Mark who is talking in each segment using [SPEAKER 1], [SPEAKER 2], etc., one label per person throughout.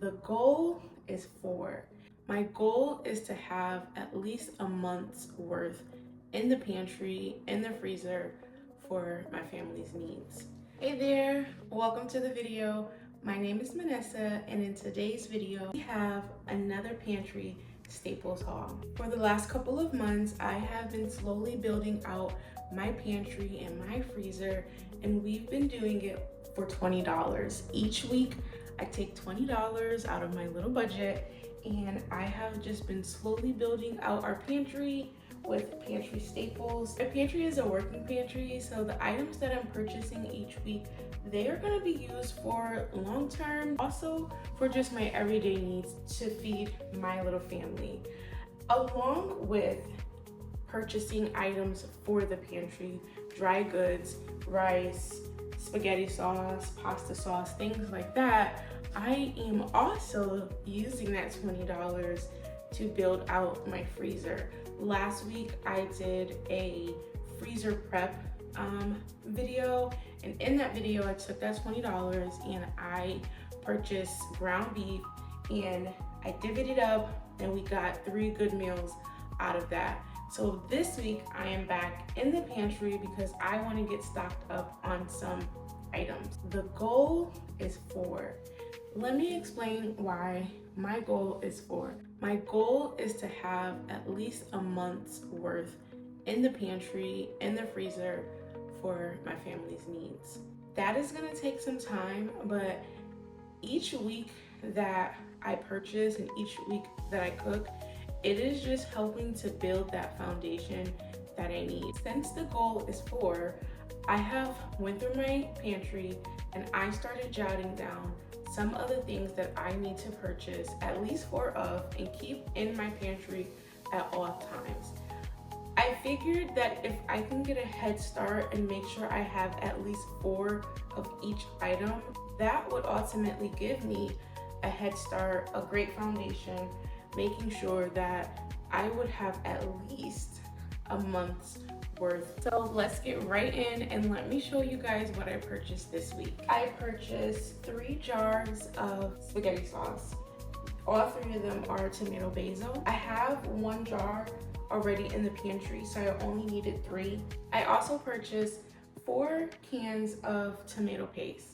[SPEAKER 1] The goal is 4. My goal is to have at least a month's worth in the pantry, in the freezer for my family's needs. Hey there, welcome to the video. My name is Vanessa, and in today's video, we have another pantry staples haul. For the last couple of months, I have been slowly building out my pantry and my freezer, and we've been doing it for $20. Each week, I take $20 out of my little budget, and I have just been slowly building out our pantry with pantry staples. My pantry is a working pantry, so the items that I'm purchasing each week, they are gonna be used for long term, also for just my everyday needs to feed my little family. Along with purchasing items for the pantry, dry goods, rice, spaghetti sauce, pasta sauce, things like that, I am also using that $20 to build out my freezer. Last week I did a freezer prep video, and in that video I took that $20 and I purchased ground beef and I divvied it up, and we got 3 good meals out of that. So this week I am back in the pantry because I want to get stocked up on some items. The goal is 4. Let me explain why my goal is 4. My goal is to have at least a month's worth in the pantry, in the freezer for my family's needs. That is gonna take some time, but each week that I purchase and each week that I cook, it is just helping to build that foundation that I need. Since the goal is 4, I have went through my pantry and I started jotting down some of the things that I need to purchase at least 4 of and keep in my pantry at all times. I figured that if I can get a head start and make sure I have at least 4 of each item, that would ultimately give me a head start, a great foundation, making sure that I would have at least a month's worth. So let's get right in and let me show you guys what I purchased this week. I purchased 3 jars of spaghetti sauce. All 3 of them are tomato basil. I have 1 jar already in the pantry, so I only needed 3. I also purchased 4 cans of tomato paste.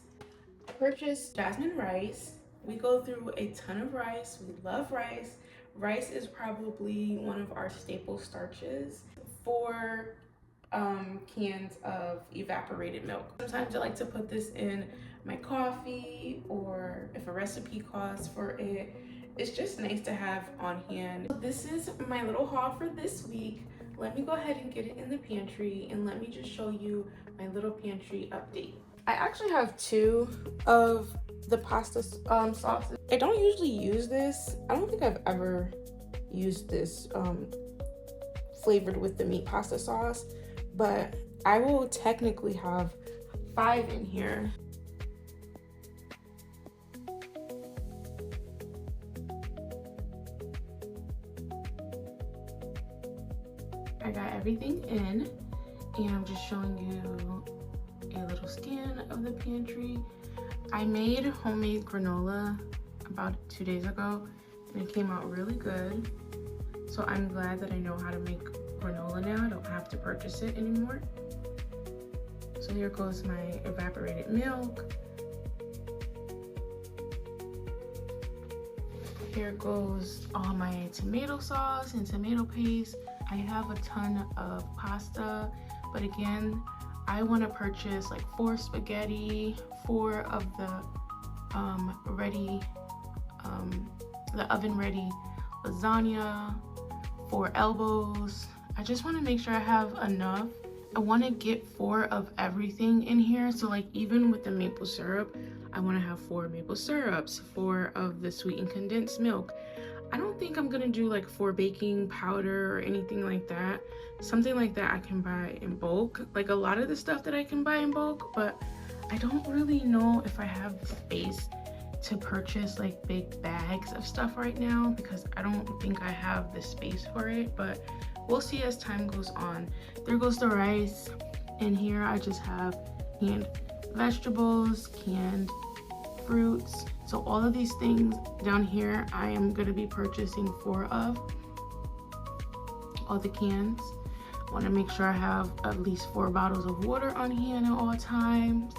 [SPEAKER 1] I purchased jasmine rice. We go through a ton of rice. We love rice. Rice is probably one of our staple starches. 4 cans of evaporated milk. Sometimes I like to put this in my coffee, or if a recipe calls for it, it's just nice to have on hand. So this is my little haul for this week. Let me go ahead and get it in the pantry, and let me just show you my little pantry update. I actually have 2 of the pasta sauces. I don't usually use this. I don't think I've ever used this flavored with the meat pasta sauce, but I will technically have 5 in here. I got everything in, and I'm just showing you a little scan of the pantry. I made homemade granola about 2 days ago, and it came out really good. So I'm glad that I know how to make granola now. I don't have to purchase it anymore. So here goes my evaporated milk. Here goes all my tomato sauce and tomato paste. I have a ton of pasta, but again, I want to purchase like 4 spaghetti, 4 of the oven ready lasagna, 4 elbows. I just want to make sure I have enough. I want to get 4 of everything in here. So like even with the maple syrup, I want to have 4 maple syrups, 4 of the sweetened condensed milk. I don't think I'm gonna do like 4 baking powder or anything like that. Something like that I can buy in bulk, like a lot of the stuff that I can buy in bulk, but I don't really know if I have the space to purchase like big bags of stuff right now, because I don't think I have the space for it, but we'll see as time goes on. There goes the rice. In here I just have canned vegetables, canned fruits, So all of these things down here, I am gonna be purchasing 4 of. All the cans. I wanna make sure I have at least 4 bottles of water on hand at all times.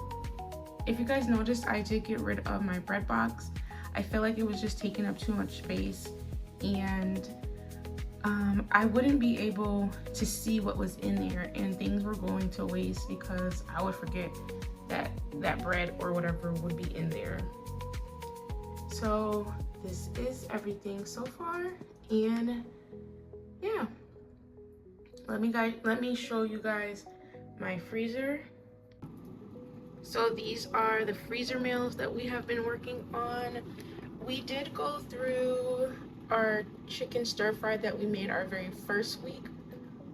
[SPEAKER 1] If you guys noticed, I did get rid of my bread box. I feel like it was just taking up too much space, and I wouldn't be able to see what was in there, and things were going to waste because I would forget that bread or whatever would be in there. So this is everything so far, and yeah, let me show you guys my freezer. So these are the freezer meals that we have been working on. We did go through our chicken stir fry that we made our very first week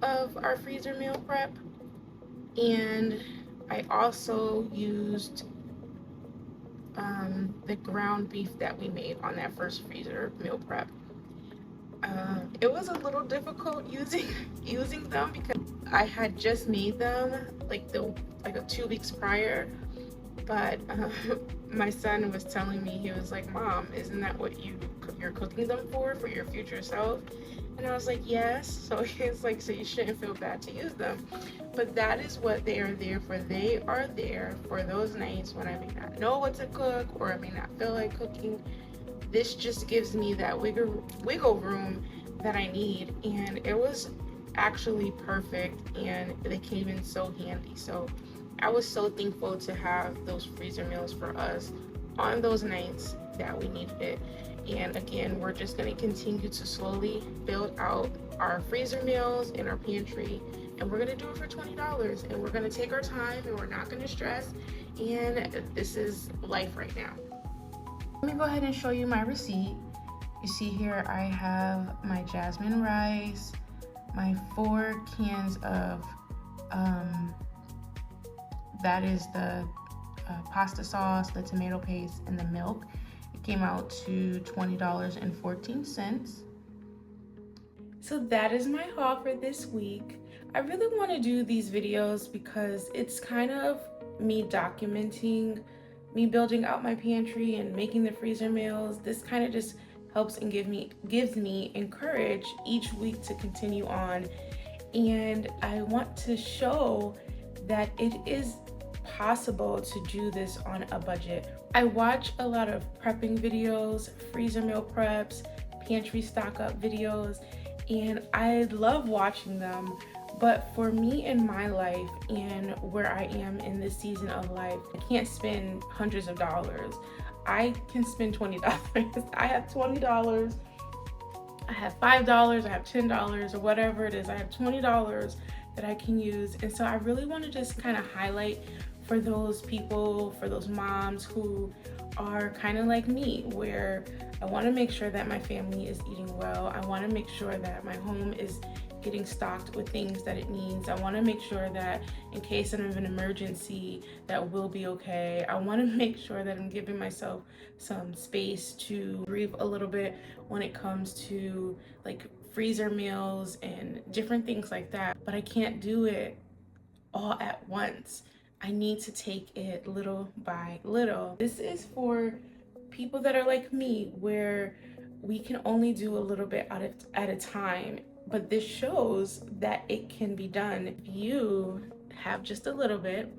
[SPEAKER 1] of our freezer meal prep, and I also used the ground beef that we made on that first freezer meal prep. It was a little difficult using them because I had just made them like 2 weeks prior, but my son was telling me, he was like, "Mom, isn't that what you're cooking them for your future self?" And I was like, "Yes." So he's like, "So you shouldn't feel bad to use them." But that is what they are there for. They are there for those nights when I may not know what to cook or I may not feel like cooking. This just gives me that wiggle room that I need, and it was actually perfect, and they came in so handy. So I was so thankful to have those freezer meals for us on those nights that we needed it. And again, we're just going to continue to slowly build out our freezer meals in our pantry, and we're going to do it for $20, and we're going to take our time, and we're not going to stress, and this is life right now. Let me go ahead and show you my receipt. You see here I have my jasmine rice, my 4 cans of that is the pasta sauce, the tomato paste, and the milk. It came out to $20.14. So that is my haul for this week. I really want to do these videos because it's kind of me documenting me building out my pantry and making the freezer meals. This kind of just helps and gives me encourage each week to continue on. And I want to show that it is possible to do this on a budget. I watch a lot of prepping videos, freezer meal preps, pantry stock up videos, and I love watching them. But for me in my life and where I am in this season of life, I can't spend hundreds of dollars. I can spend $20. I have $20. I have $5, I have $10, or whatever it is. I have $20 that I can use. And so I really want to just kind of highlight for those people, for those moms who are kind of like me, where I want to make sure that my family is eating well. I want to make sure that my home is getting stocked with things that it needs. I want to make sure that in case of an emergency that we'll be okay. I want to make sure that I'm giving myself some space to breathe a little bit when it comes to like freezer meals and different things like that. But I can't do it all at once. I need to take it little by little. This is for people that are like me, where we can only do a little bit at a time. But this shows that it can be done. If you have just a little bit,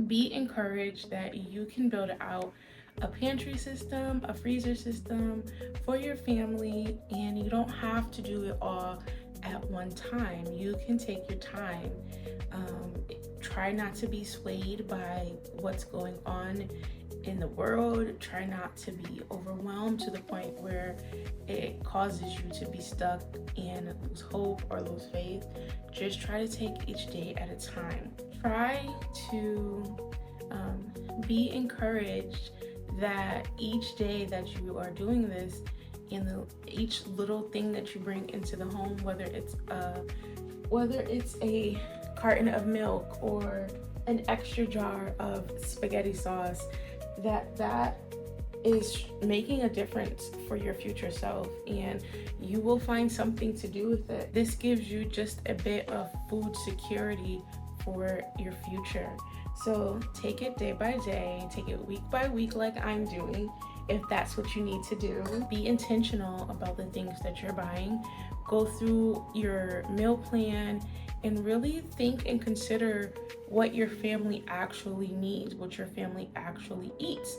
[SPEAKER 1] be encouraged that you can build out a pantry system, a freezer system for your family, and you don't have to do it all at one time. You can take your time. Try not to be swayed by what's going on in the world. Try not to be overwhelmed to the point where it causes you to be stuck and lose hope or lose faith. Just try to take each day at a time. Try to be encouraged that each day that you are doing this, and each little thing that you bring into the home, whether it's a carton of milk or an extra jar of spaghetti sauce, that is making a difference for your future self, and you will find something to do with it. This gives you just a bit of food security for your future. So take it day by day, take it week by week like I'm doing, if that's what you need to do. Be intentional about the things that you're buying. Go through your meal plan and really think and consider what your family actually needs, what your family actually eats.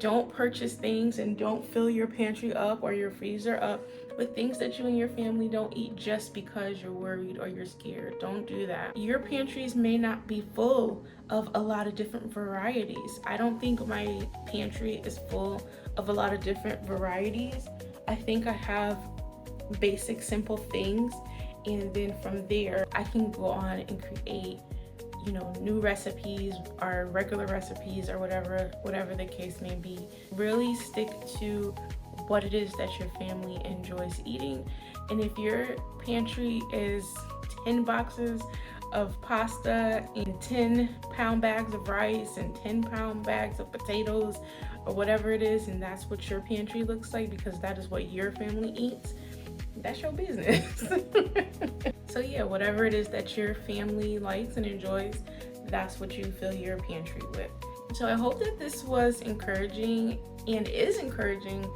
[SPEAKER 1] Don't purchase things and don't fill your pantry up or your freezer up with things that you and your family don't eat just because you're worried or you're scared. Don't do that. Your pantries may not be full of a lot of different varieties. I don't think my pantry is full of a lot of different varieties. I think I have basic, simple things, and then from there, I can go on and create new recipes or regular recipes or whatever the case may be. Really stick to what it is that your family enjoys eating. And if your pantry is 10 boxes of pasta and 10-pound bags of rice and 10-pound bags of potatoes or whatever it is, and that's what your pantry looks like because that is what your family eats, that's your business. So yeah, whatever it is that your family likes and enjoys, that's what you fill your pantry with. So I hope that this was encouraging and is encouraging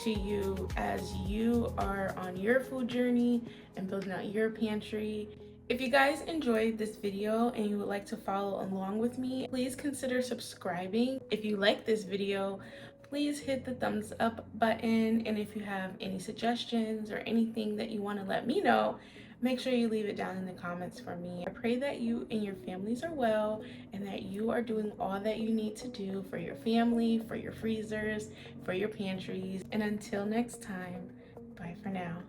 [SPEAKER 1] to you as you are on your food journey and building out your pantry. If you guys enjoyed this video and you would like to follow along with me, please consider subscribing. If you like this video, please hit the thumbs up button. And if you have any suggestions or anything that you want to let me know, make sure you leave it down in the comments for me. I pray that you and your families are well and that you are doing all that you need to do for your family, for your freezers, for your pantries. And until next time, bye for now.